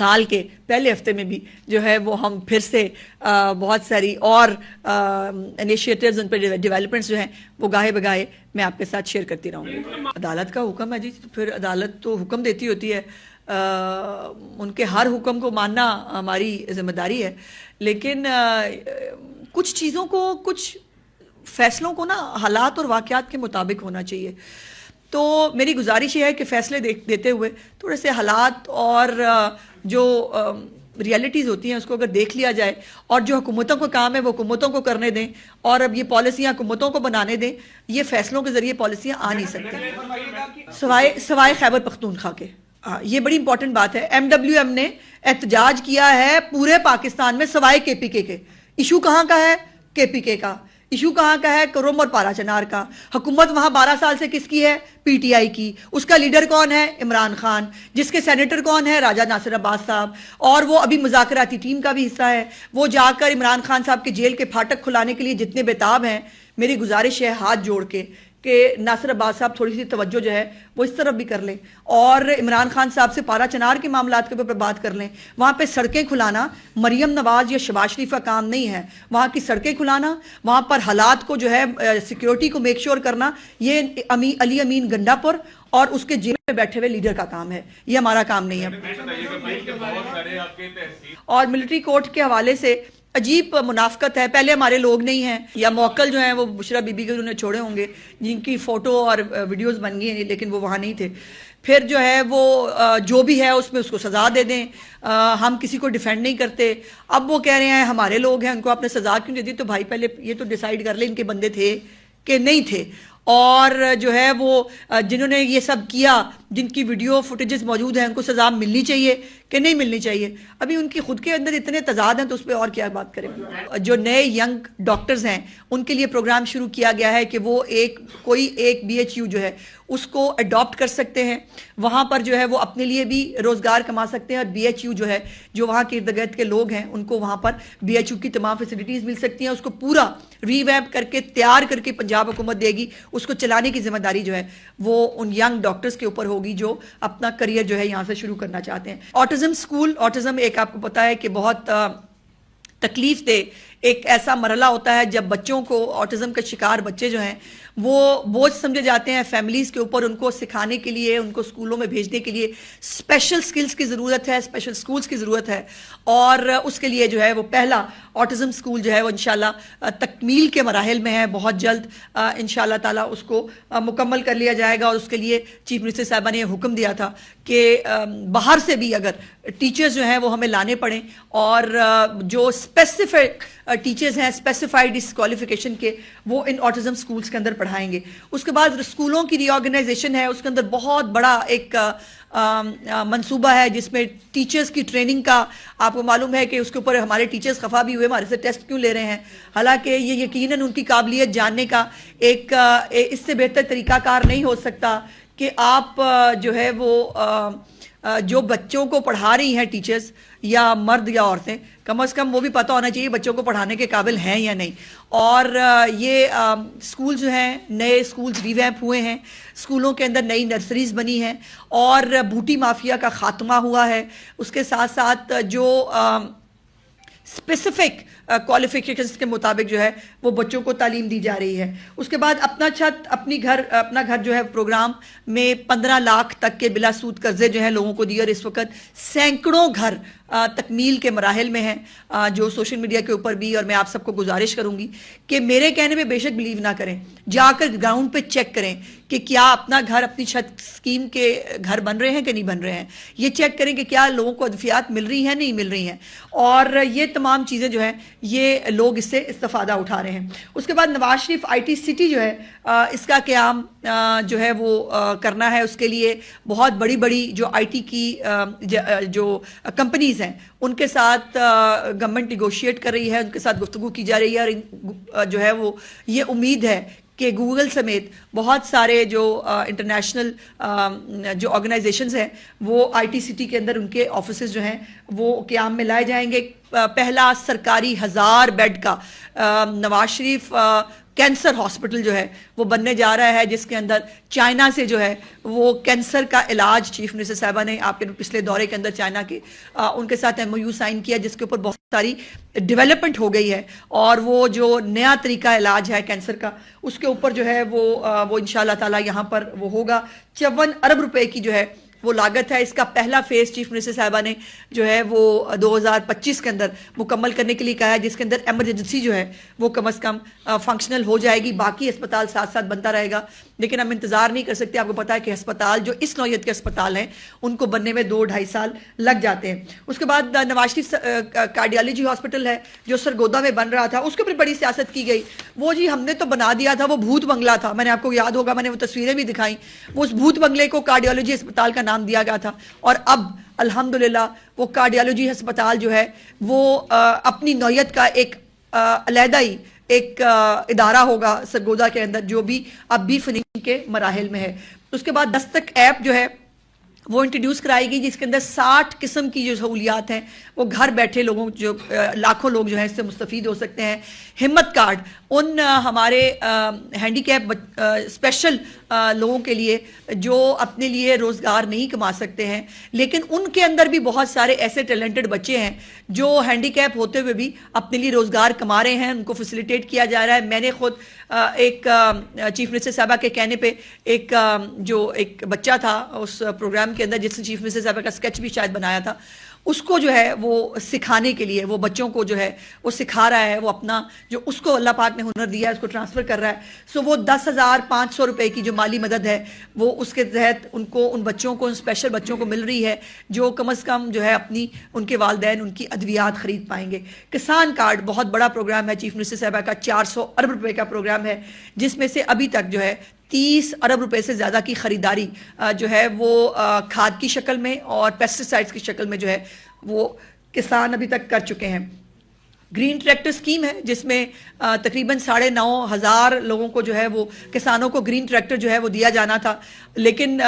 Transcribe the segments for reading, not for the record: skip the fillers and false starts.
سال کے پہلے ہفتے میں بھی جو ہے وہ ہم پھر سے بہت ساری اور انیشیٹیوز ان پہ ڈیولپمنٹس جو ہیں وہ گاہے بگاہے میں آپ کے ساتھ شیئر کرتی رہوں گی. عدالت کا حکم ہے جی، پھر عدالت تو حکم دیتی ہوتی ہے، ان کے ہر حکم کو ماننا ہماری ذمہ داری ہے، لیکن کچھ چیزوں کو، کچھ فیصلوں کو نا حالات اور واقعات کے مطابق ہونا چاہیے. تو میری گزارش یہ ہے کہ فیصلے دیتے ہوئے تھوڑے سے حالات اور جو ریالٹیز ہوتی ہیں اس کو اگر دیکھ لیا جائے، اور جو حکومتوں کو کام ہے وہ حکومتوں کو کرنے دیں، اور اب یہ پالیسیاں حکومتوں کو بنانے دیں. یہ فیصلوں کے ذریعے پالیسیاں آ نہیں سکتی سوائے خیبر پختونخوا کے. یہ بڑی امپورٹنٹ بات ہے. MWM نے احتجاج کیا ہے پورے پاکستان میں سوائے KPK کے. ایشو کہاں کا ہے؟ KPK کا. ایشو کہاں کا ہے؟ کرم اور پارا چنار کا. حکومت وہاں 12 سال سے کس کی ہے؟ PTI کی. اس کا لیڈر کون ہے؟ عمران خان. جس کے سینیٹر کون ہے؟ راجہ ناصر عباس صاحب. اور وہ ابھی مذاکراتی ٹیم کا بھی حصہ ہے. وہ جا کر عمران خان صاحب کے جیل کے پھاٹک کھلانے کے لیے جتنے بےتاب ہیں، میری گزارش ہے ہاتھ جوڑ کے کہ ناصر عباس صاحب تھوڑی سی توجہ جو ہے وہ اس طرف بھی کر لیں، اور عمران خان صاحب سے پارا چنار کے معاملات کے اوپر بات کر لیں. وہاں پہ سڑکیں کھلانا مریم نواز یا شہباز شریف کا کام نہیں ہے. وہاں کی سڑکیں کھلانا، وہاں پر حالات کو جو ہے سیکیورٹی کو میک شور کرنا، یہ علی امین گنڈا پور اور اس کے جیل میں بیٹھے ہوئے لیڈر کا کام ہے. یہ ہمارا کام نہیں ہے. اور ملٹری کورٹ کے حوالے سے عجیب منافقت ہے. پہلے ہمارے لوگ نہیں ہیں، یا موکل جو ہیں وہ بشرا بی بی کے انہوں نے چھوڑے ہوں گے جن کی فوٹو اور ویڈیوز بن گئی ہیں، لیکن وہ وہاں نہیں تھے. پھر جو ہے وہ جو بھی ہے اس میں اس کو سزا دے دیں. ہم کسی کو ڈیفینڈ نہیں کرتے. اب وہ کہہ رہے ہیں ہمارے لوگ ہیں ان کو آپ نے سزا کیوں دے دی؟ تو بھائی پہلے یہ تو ڈیسائیڈ کر لیں ان کے بندے تھے کہ نہیں تھے. اور جو ہے وہ جنہوں نے یہ سب کیا، جن کی ویڈیو فوٹیجز موجود ہیں، ان کو سزا ملنی چاہیے کہ نہیں ملنی چاہیے؟ ابھی ان کی خود کے اندر اتنے تضاد ہیں تو اس پہ اور کیا بات کریں. جو نئے ینگ ڈاکٹرز ہیں ان کے لیے پروگرام شروع کیا گیا ہے کہ وہ کوئی ایک BHU جو ہے اس کو اڈاپٹ کر سکتے ہیں. وہاں پر جو ہے وہ اپنے لیے بھی روزگار کما سکتے ہیں، اور BHU جو ہے جو وہاں کے ارد گرد کے لوگ ہیں ان کو وہاں پر BHU کی تمام فیسلٹیز مل سکتی ہیں. اس کو پورا ریویمپ کر کے تیار کر کے پنجاب حکومت دے گی. اس کو چلانے کی ذمہ داری جو ہے وہ ان ینگ ڈاکٹرز کے اوپر ہوگی جو اپنا کریئر جو ہے یہاں سے شروع کرنا چاہتے ہیں. آٹزم اسکول، آٹزم ایک آپ کو پتا ہے کہ بہت تکلیف دہ ایک ایسا مرحلہ ہوتا ہے جب بچوں کو، آٹزم کا شکار بچے جو ہیں وہ بوجھ سمجھے جاتے ہیں فیملیز کے اوپر. ان کو سکھانے کے لیے، ان کو اسکولوں میں بھیجنے کے لیے اسپیشل سکلز کی ضرورت ہے، اسپیشل اسکولز کی ضرورت ہے. اور اس کے لیے جو ہے وہ پہلا آٹزم اسکول جو ہے وہ انشاءاللہ تکمیل کے مراحل میں ہے. بہت جلد انشاءاللہ تعالیٰ اس کو مکمل کر لیا جائے گا. اور اس کے لیے چیف منسٹر صاحبہ نے یہ حکم دیا تھا کہ باہر سے بھی اگر ٹیچرز جو ہیں وہ ہمیں لانے پڑیں، اور جو اسپیسیفک ٹیچرز ہیں اسپیسیفائڈ اس کوالیفیکیشن کے، وہ ان آٹزم اسکولز کے اندر پڑھائیں گے. اس کے بعد اسکولوں کی ری آرگنائزیشن ہے، اس کے اندر بہت بڑا ایک منصوبہ ہے جس میں ٹیچرز کی ٹریننگ کا، آپ کو معلوم ہے کہ اس کے اوپر ہمارے ٹیچرز خفا بھی ہوئے ہمارے سے ٹیسٹ کیوں لے رہے ہیں، حالانکہ یہ یقیناً ان کی قابلیت جاننے کا ایک اس سے بہتر طریقہ کار نہیں ہو سکتا کہ آپ جو ہے وہ جو بچوں کو پڑھا رہی ہیں ٹیچرز یا مرد یا عورتیں، کم از کم وہ بھی پتہ ہونا چاہیے بچوں کو پڑھانے کے قابل ہیں یا نہیں. اور یہ اسکول جو ہیں نئے اسکولز ریویمپ ہوئے ہیں، اسکولوں کے اندر نئی نرسریز بنی ہیں، اور بوٹی مافیا کا خاتمہ ہوا ہے. اس کے ساتھ ساتھ جو اسپیسیفک کوالیفیکیشنز کے مطابق جو ہے وہ بچوں کو تعلیم دی جا رہی ہے. اس کے بعد اپنا چھت اپنا گھر جو ہے پروگرام میں 15 لاکھ تک کے بلا سود قرضے جو ہیں لوگوں کو دیے، اور اس وقت سینکڑوں گھر تکمیل کے مراحل میں ہیں جو سوشل میڈیا کے اوپر بھی. اور میں آپ سب کو گزارش کروں گی کہ میرے کہنے میں بے شک بلیو نہ کریں، جا کر گراؤنڈ پہ چیک کریں کہ کیا اپنا گھر، اپنی چھت اسکیم کے گھر بن رہے ہیں کہ نہیں بن رہے ہیں. یہ چیک کریں کہ کیا لوگوں کو ادفیات مل رہی ہیں نہیں مل رہی ہیں. اور یہ تمام چیزیں جو ہیں یہ لوگ اس سے استفادہ اٹھا رہے ہیں. اس کے بعد نواز شریف IT سٹی جو ہے اس کا قیام جو ہے وہ کرنا ہے. اس کے لیے بہت بڑی بڑی جو IT کی جو کمپنیز ہیں ان کے ساتھ گورنمنٹ نیگوشیٹ کر رہی ہے، ان کے ساتھ گفتگو کی جا رہی ہے. اور جو ہے وہ یہ امید ہے کہ گوگل سمیت بہت سارے جو انٹرنیشنل جو آرگنائزیشنز ہیں وہ IT سٹی کے اندر ان کے آفیسز جو ہیں وہ قیام میں لائے جائیں گے. پہلا سرکاری 1000 بیڈ کا نواز شریف کینسر ہاسپٹل جو ہے وہ بننے جا رہا ہے، جس کے اندر چائنا سے جو ہے وہ کینسر کا علاج چیف منسٹر صاحبہ نے آپ کے پچھلے دورے کے اندر چائنا کے ان کے ساتھ MOU سائن کیا، جس کے اوپر بہت ساری ڈیولپمنٹ ہو گئی ہے، اور وہ جو نیا طریقہ علاج ہے کینسر کا اس کے اوپر جو ہے وہ انشاءاللہ تعالی یہاں پر وہ ہوگا۔ 54 ارب روپے کی جو ہے وہ لاگت ہے۔ اس کا پہلا فیز چیف منسٹر صاحبہ نے جو ہے وہ 2025 کے اندر مکمل کرنے کے لیے کہا ہے، جس کے اندر ایمرجنسی جو ہے وہ کم از کم فنکشنل ہو جائے گی، باقی اسپتال ساتھ ساتھ بنتا رہے گا، لیکن ہم انتظار نہیں کر سکتے۔ آپ کو پتا ہے کہ اسپتال جو اس نوعیت کے اسپتال ہیں ان کو بننے میں 2-2.5 سال لگ جاتے ہیں۔ اس کے بعد نواز شریف کارڈیالوجی ہاسپٹل ہے جو سرگودا میں بن رہا تھا، اس کے اوپر بڑی سیاست کی گئی۔ وہ جی ہم نے تو بنا دیا تھا، وہ بھوت بنگلہ تھا، میں نے آپ کو یاد ہوگا میں نے وہ تصویریں بھی دکھائیں، وہ اس بھوت بنگلے کو کارڈیالوجی اسپتال کا نام دیا گیا تھا، اور اب الحمدللہ وہ کارڈیالوجی ہسپتال جو ہے وہ اپنی نوعیت کا ایک علیحدہ ہی ایک ادارہ ہوگا سرگودا کے اندر، جو بھی اب بھی فنشنگ کے مراحل میں ہے۔ اس کے بعد دستک ایپ جو ہے وہ انٹروڈیوس کرائی گئی، جس کے اندر 60 قسم کی جو سہولیات ہیں وہ گھر بیٹھے لوگوں جو لاکھوں لوگ جو ہیں اس سے مستفید ہو سکتے ہیں۔ ہمت کارڈ ان ہمارے ہینڈی کیپ اسپیشل لوگوں کے لیے جو اپنے لیے روزگار نہیں کما سکتے ہیں، لیکن ان کے اندر بھی بہت سارے ایسے ٹیلنٹڈ بچے ہیں جو ہینڈی کیپ ہوتے ہوئے بھی اپنے لیے روزگار کما رہے ہیں، ان کو فیسیلیٹیٹ کیا جا رہا ہے۔ میں نے خود ایک چیف منسٹر صاحبہ کے کہنے پہ ایک بچہ تھا اس پروگرام کے اندر جس نے چیف منسٹر صاحبہ کا اسکیچ بھی شاید بنایا تھا، اس کو جو ہے وہ سکھانے کے لیے وہ بچوں کو جو ہے وہ سکھا رہا ہے، وہ اپنا جو اس کو اللہ پاک نے ہنر دیا ہے اس کو ٹرانسفر کر رہا ہے۔ سو وہ 10,500 روپے کی جو مالی مدد ہے وہ اس کے تحت ان بچوں کو، ان اسپیشل بچوں کو مل رہی ہے، جو کم از کم جو ہے اپنی ان کے والدین ان کی ادویات خرید پائیں گے۔ کسان کارڈ بہت بڑا پروگرام ہے چیف منسٹر صاحبہ کا، 400 ارب روپے کا پروگرام ہے، جس میں سے ابھی تک جو ہے 30 ارب روپے سے زیادہ کی خریداری جو ہے وہ کھاد کی شکل میں اور پیسٹیسائڈز کی شکل میں جو ہے وہ کسان ابھی تک کر چکے ہیں۔ گرین ٹریکٹر سکیم ہے جس میں تقریباً 9,500 لوگوں کو جو ہے وہ کسانوں کو گرین ٹریکٹر جو ہے وہ دیا جانا تھا، لیکن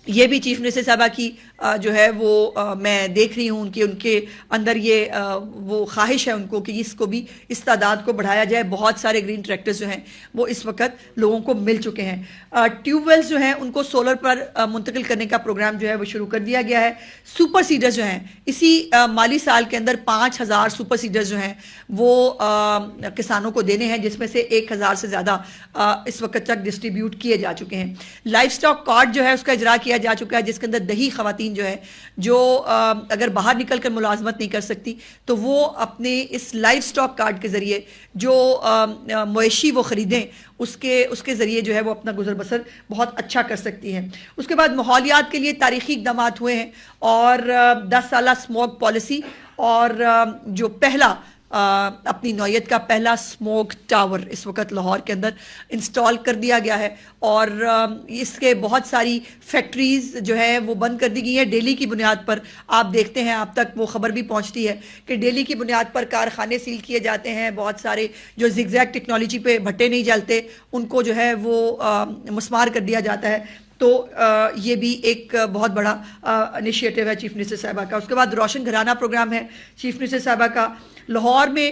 یہ بھی چیف منسٹر صاحبہ کی جو ہے وہ میں دیکھ رہی ہوں کہ ان کے اندر یہ وہ خواہش ہے ان کو کہ اس کو بھی اس تعداد کو بڑھایا جائے۔ بہت سارے گرین ٹریکٹرز جو ہیں وہ اس وقت لوگوں کو مل چکے ہیں۔ ٹیوب ویلز جو ہیں ان کو سولر پر منتقل کرنے کا پروگرام جو ہے وہ شروع کر دیا گیا ہے۔ سپر سیڈرز جو ہیں اسی مالی سال کے اندر 5,000 سپر سیڈرز جو ہیں وہ کسانوں کو دینے ہیں، جس میں سے 1,000 سے زیادہ اس وقت تک ڈسٹریبیوٹ کیے جا چکے ہیں۔ لائف سٹاک کارڈ جو ہے اس کا اجرا کیا جا چکا ہے، جس کے اندر دیہی خواتین جو ہے جو اگر باہر نکل کر ملازمت نہیں کر سکتی تو وہ اپنے اس لائف سٹاک کارڈ کے ذریعے جو مویشی وہ خریدیں اس کے ذریعے جو ہے وہ اپنا گزر بسر بہت اچھا کر سکتی ہیں۔ اس کے بعد ماحولیات کے لیے تاریخی اقدامات ہوئے ہیں، اور 10 سالہ اسموگ پالیسی، اور جو پہلا اپنی نوعیت کا پہلا اسموک ٹاور اس وقت لاہور کے اندر انسٹال کر دیا گیا ہے، اور اس کے بہت ساری فیکٹریز جو ہے وہ بند کر دی گئی ہیں ڈیلی کی بنیاد پر۔ آپ دیکھتے ہیں آپ تک وہ خبر بھی پہنچتی ہے کہ ڈیلی کی بنیاد پر کارخانے سیل کیے جاتے ہیں، بہت سارے جو زگ زیگ ٹیکنالوجی پہ بھٹے نہیں جلتے ان کو جو ہے وہ مسمار کر دیا جاتا ہے۔ تو یہ بھی ایک بہت بڑا انیشیٹو ہے چیف منسٹر صاحبہ کا۔ اس کے بعد روشن گھرانہ پروگرام ہے چیف منسٹر صاحبہ کا۔ لاہور میں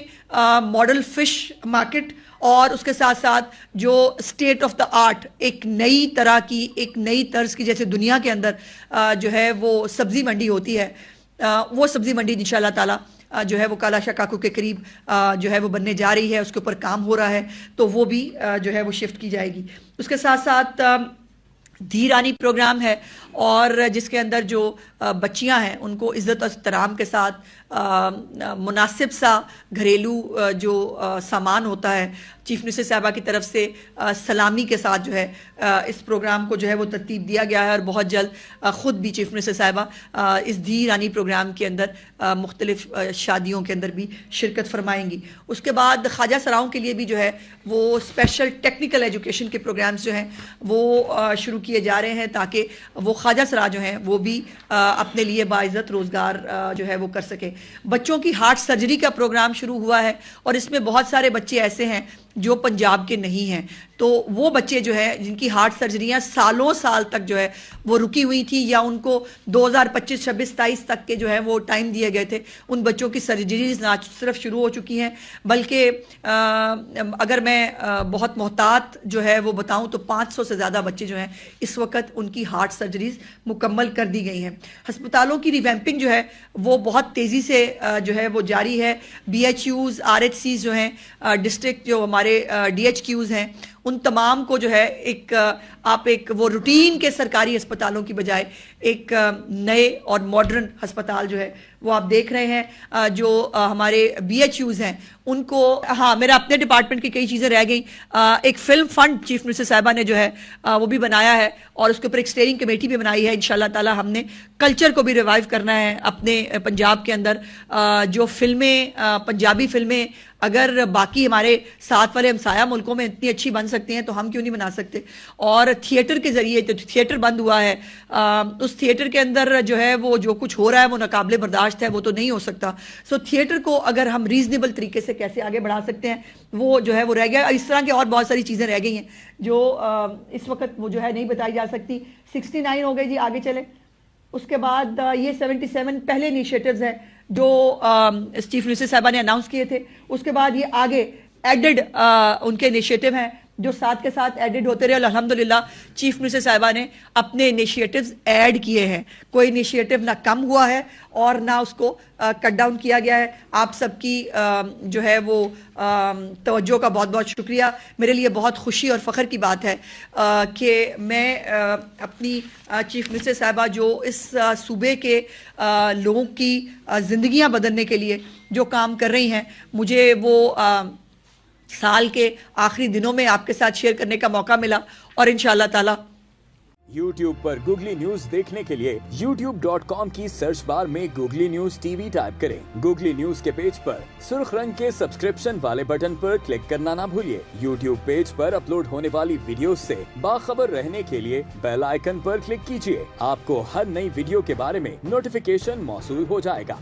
ماڈل فش مارکیٹ، اور اس کے ساتھ ساتھ جو اسٹیٹ آف دا آرٹ ایک نئی طرح کی ایک نئی طرز کی، جیسے دنیا کے اندر جو ہے وہ سبزی منڈی ہوتی ہے، وہ سبزی منڈی انشاءاللہ تعالی جو ہے وہ کالا شاہ کاکو کے قریب جو ہے وہ بننے جا رہی ہے، اس کے اوپر کام ہو رہا ہے، تو وہ بھی جو ہے وہ شفٹ کی جائے گی۔ اس کے ساتھ ساتھ دھی رانی پروگرام ہے، اور جس کے اندر جو بچیاں ہیں ان کو عزت اور احترام کے ساتھ مناسب سا گھریلو جو سامان ہوتا ہے چیف منسٹر صاحبہ کی طرف سے سلامی کے ساتھ جو ہے اس پروگرام کو جو ہے وہ ترتیب دیا گیا ہے، اور بہت جلد خود بھی چیف منسٹر صاحبہ اس دھی رانی پروگرام کے اندر مختلف شادیوں کے اندر بھی شرکت فرمائیں گی۔ اس کے بعد خواجہ سراؤں کے لیے بھی جو ہے وہ اسپیشل ٹیکنیکل ایجوکیشن کے پروگرامز جو ہیں وہ شروع کیے کیے جا رہے ہیں تاکہ وہ خواجہ سرا جو ہیں وہ بھی اپنے لیے باعزت روزگار جو ہے وہ کر سکے. بچوں کی ہارٹ سرجری کا پروگرام شروع ہوا ہے اور اس میں بہت سارے بچے ایسے ہیں جو پنجاب کے نہیں ہیں, تو وہ بچے جو ہے جن کی ہارٹ سرجریاں سالوں سال تک جو ہے وہ رکی ہوئی تھی یا ان کو 2025, 26, 27 تک کے جو ہے وہ ٹائم دیے گئے تھے, ان بچوں کی سرجریز نہ صرف شروع ہو چکی ہیں بلکہ اگر میں بہت محتاط جو ہے وہ بتاؤں تو 500 سے زیادہ بچے جو ہیں اس وقت ان کی ہارٹ سرجریز مکمل کر دی گئی ہیں. ہسپتالوں کی ریویمپنگ جو ہے وہ بہت تیزی سے جو ہے وہ جاری ہے. BHUs, RHCs جو ہیں, ڈسٹرکٹ جو ہمارے DHQs ہیں, ان تمام کو جو ہے آپ وہ روٹین کے سرکاری ہسپتالوں کی بجائے ایک نئے اور ماڈرن ہسپتال جو ہے وہ آپ دیکھ رہے ہیں. جو ہمارے BHUs ہیں ان کو, ہاں میرا اپنے ڈپارٹمنٹ کی کئی چیزیں رہ گئیں. ایک فلم فنڈ چیف منسٹر صاحبہ نے جو ہے وہ بھی بنایا ہے اور اس کے اوپر ایک اسٹیئرنگ کمیٹی بھی بنائی ہے. انشاءاللہ تعالی ہم نے کلچر کو بھی ریوائیو کرنا ہے اپنے پنجاب کے اندر. جو فلمیں, پنجابی فلمیں اگر باقی ہمارے ساتھ والے ہمسایہ ملکوں میں اتنی اچھی بن سکتے ہیں تو ہم کیوں نہیں بنا سکتے. اور تھیٹر کے ذریعے, جو تھیٹر بند ہوا ہے, اس تھیٹر کے اندر جو ہے وہ جو کچھ ہو رہا ہے وہ ناقابل برداشت ہے, وہ تو نہیں ہو سکتا. سو تھیٹر کو اگر ہم ریزنیبل طریقے سے کیسے آگے بڑھا سکتے ہیں وہ جو ہے وہ رہ گیا. اس طرح کی اور بہت ساری چیزیں رہ گئی ہیں جو اس وقت وہ جو ہے نہیں بتائی جا سکتی. 69 ہو گئی جی, آگے چلیں. اس کے بعد یہ 77 پہلے انیشیٹوز ہیں جو چیف منسٹر صاحبہ نے اناؤنس کیے تھے. اس کے بعد یہ آگے ایڈڈ ان کے انیشیٹو ہیں جو ساتھ کے ساتھ ایڈڈ ہوتے رہے. الحمدللہ چیف منسٹر صاحبہ نے اپنے انیشیٹوز ایڈ کیے ہیں. کوئی انیشیٹو نہ کم ہوا ہے اور نہ اس کو کٹ ڈاؤن کیا گیا ہے. آپ سب کی جو ہے وہ توجہ کا بہت بہت شکریہ. میرے لیے بہت خوشی اور فخر کی بات ہے کہ میں اپنی چیف منسٹر صاحبہ جو اس صوبے کے لوگوں کی زندگیاں بدلنے کے لیے جو کام کر رہی ہیں, مجھے وہ سال کے آخری دنوں میں آپ کے ساتھ شیئر کرنے کا موقع ملا اور انشاءاللہ تعالی YouTube پر گوگلی نیوز دیکھنے کے لیے youtube.com کی سرچ بار میں گوگلی نیوز TV ٹائپ کریں. گوگلی نیوز کے پیج پر سرخ رنگ کے سبسکرپشن والے بٹن پر کلک کرنا نہ بھولیے. YouTube پیج پر اپلوڈ ہونے والی ویڈیوز سے باخبر رہنے کے لیے بیل آئیکن پر کلک کیجیے. آپ کو ہر نئی ویڈیو کے بارے میں نوٹیفیکیشن موصول ہو جائے گا.